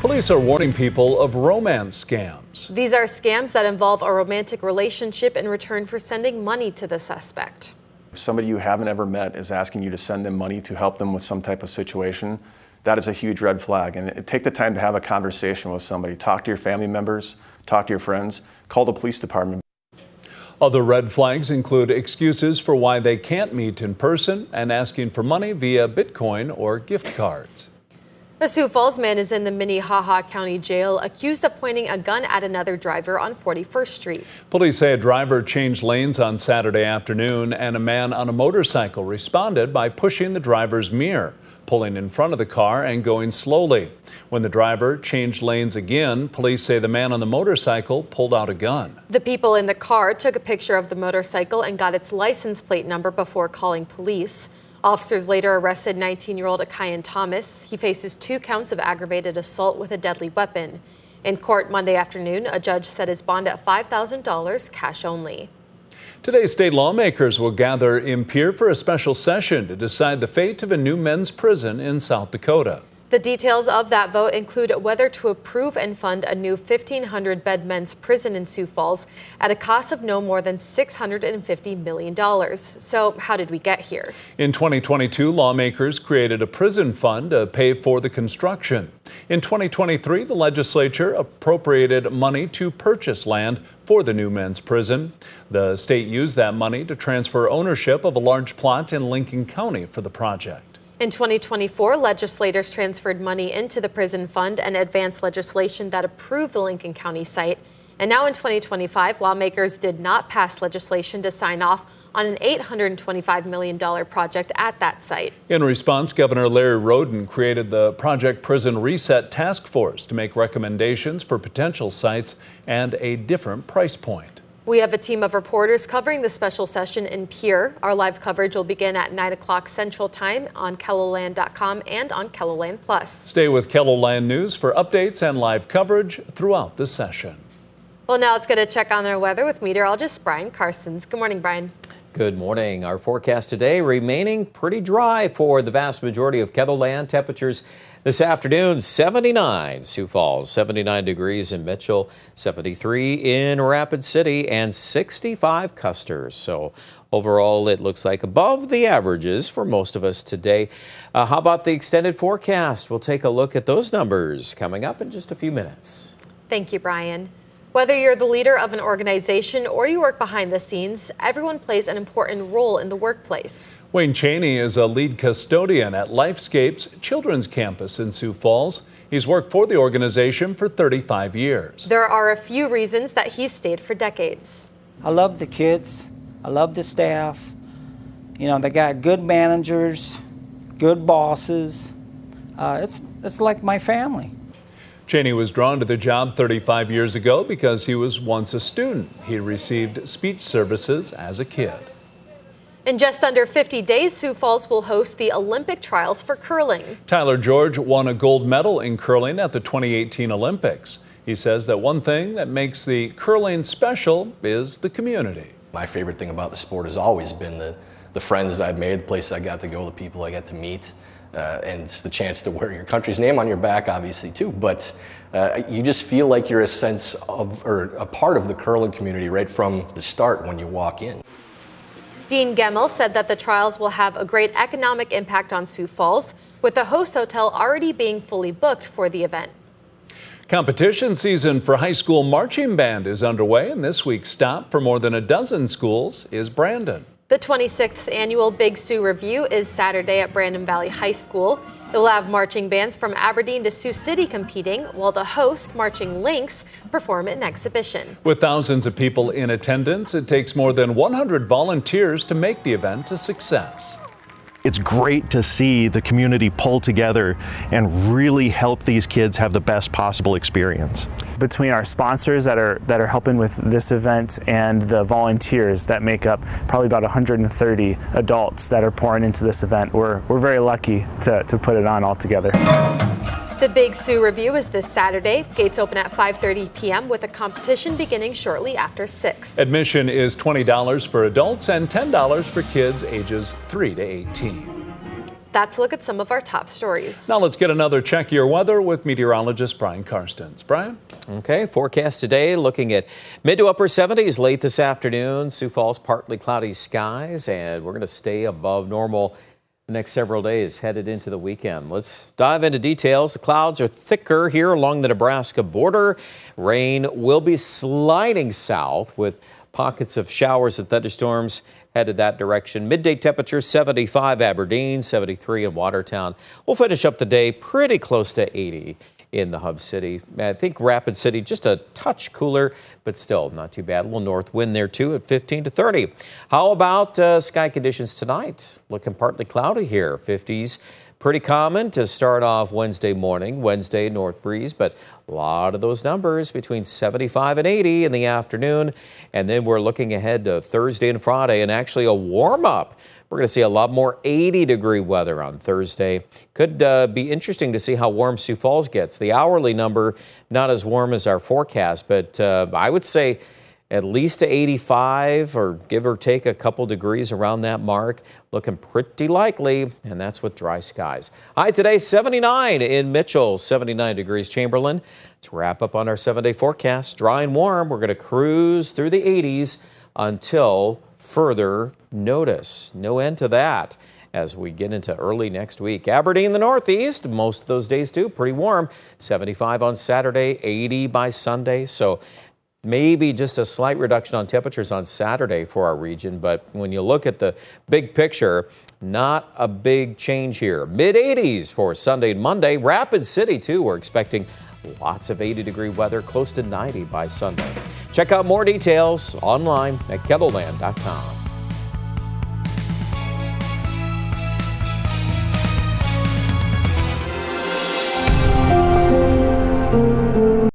Police are warning people of romance scams. These are scams that involve a romantic relationship in return for sending money to the suspect. If somebody you haven't ever met is asking you to send them money to help them with some type of situation, that is a huge red flag. And take the time to have a conversation with somebody. Talk to your family members, talk to your friends, call the police department. Other red flags include excuses for why they can't meet in person and asking for money via Bitcoin or gift cards. A Sioux Falls man is in the Minnehaha County Jail accused of pointing a gun at another driver on 41st Street. Police say a driver changed lanes on Saturday afternoon and a man on a motorcycle responded by pushing the driver's mirror, pulling in front of the car and going slowly. When the driver changed lanes again, police say the man on the motorcycle pulled out a gun. The people in the car took a picture of the motorcycle and got its license plate number before calling police. Officers later arrested 19-year-old Akayan Thomas. He faces 2 counts of aggravated assault with a deadly weapon. In court Monday afternoon, a judge set his bond at $5,000, cash only. Today, state lawmakers will gather in Pierre for a special session to decide the fate of a new men's prison in South Dakota. The details of that vote include whether to approve and fund a new 1,500-bed men's prison in Sioux Falls at a cost of no more than $650 million. So how did we get here? In 2022, lawmakers created a prison fund to pay for the construction. In 2023, the legislature appropriated money to purchase land for the new men's prison. The state used that money to transfer ownership of a large plot in Lincoln County for the project. In 2024, legislators transferred money into the prison fund and advanced legislation that approved the Lincoln County site. And now in 2025, lawmakers did not pass legislation to sign off on an $825 million project at that site. In response, Governor Larry Roden created the Project Prison Reset Task Force to make recommendations for potential sites and a different price point. We have a team of reporters covering the special session in Pierre. Our live coverage will begin at 9 o'clock Central Time on KELOLAND.com and on KELOLAND Plus. Stay with KELOLAND News for updates and live coverage throughout the session. Well, now let's get a check on our weather with meteorologist Brian Carsons. Good morning, Brian. Good morning. Our forecast today remaining pretty dry for the vast majority of KELOLAND. Temperatures this afternoon, 79 Sioux Falls, 79 degrees in Mitchell, 73 in Rapid City, and 65 Custer. So overall, it looks like above the averages for most of us today. How about the extended forecast? We'll take a look at those numbers coming up in just a few minutes. Thank you, Brian. Whether you're the leader of an organization or you work behind the scenes, everyone plays an important role in the workplace. Wayne Cheney is a lead custodian at Lifescape's Children's Campus in Sioux Falls. He's worked for the organization for 35 years. There are a few reasons that he's stayed for decades. I love the kids. I love the staff. You know, they got good managers, good bosses. It's like my family. Cheney was drawn to the job 35 years ago because he was once a student. He received speech services as a kid. In just under 50 days, Sioux Falls will host the Olympic trials for curling. Tyler George won a gold medal in curling at the 2018 Olympics. He says that one thing that makes the curling special is the community. My favorite thing about the sport has always been the friends I've made, the places I got to go, the people I got to meet. And it's the chance to wear your country's name on your back, obviously, too. But you just feel like you're a sense of, or a part of the curling community right from the start when you walk in. Dean Gemmel said that the trials will have a great economic impact on Sioux Falls, with the host hotel already being fully booked for the event. Competition season for high school marching band is underway, and this week's stop for more than a dozen schools is Brandon. The 26th annual Big Sioux Review is Saturday at Brandon Valley High School. It will have marching bands from Aberdeen to Sioux City competing, while the host, Marching Lynx, perform an exhibition. With thousands of people in attendance, it takes more than 100 volunteers to make the event a success. It's great to see the community pull together and really help these kids have the best possible experience. Between our sponsors that are helping with this event and the volunteers that make up probably about 130 adults that are pouring into this event, we're very lucky to put it on all together. The Big Sioux Review is this Saturday. Gates open at 5:30 p.m. with a competition beginning shortly after 6. Admission is $20 for adults and $10 for kids ages 3 to 18. That's a look at some of our top stories. Now let's get another check of your weather with meteorologist Brian Karstens. Brian? Okay, forecast today looking at mid to upper 70s late this afternoon. Sioux Falls, partly cloudy skies, and we're going to stay above normal the next several days headed into the weekend. Let's dive into details. The clouds are thicker here along the Nebraska border. Rain will be sliding south with pockets of showers and thunderstorms headed that direction. Midday temperature 75 Aberdeen, 73 in Watertown. We'll finish up the day pretty close to 80 in the hub city. I think Rapid City just a touch cooler, but still not too bad. A little north wind there too at 15 to 30. How about sky conditions tonight? Looking partly cloudy here. 50s. Pretty common to start off Wednesday morning. Wednesday, north breeze, but a lot of those numbers between 75 and 80 in the afternoon. And then we're looking ahead to Thursday and Friday and actually a warm up. We're going to see a lot more 80-degree weather on Thursday. Could be interesting to see how warm Sioux Falls gets. The hourly number, not as warm as our forecast, but I would say at least to 85 or give or take a couple degrees around that mark. Looking pretty likely, and that's with dry skies. High today, 79 in Mitchell, 79 degrees Chamberlain. Let's wrap up on our 7-day forecast. Dry and warm. We're going to cruise through the 80s until further notice. No end to that as we get into early next week. Aberdeen, the Northeast, most of those days too, pretty warm. 75 on Saturday, 80 by Sunday. So maybe just a slight reduction on temperatures on Saturday for our region, but when you look at the big picture, not a big change here. Mid-80s for Sunday and Monday. Rapid City, too, we're expecting lots of 80-degree weather, close to 90 by Sunday. Check out more details online at kettleland.com.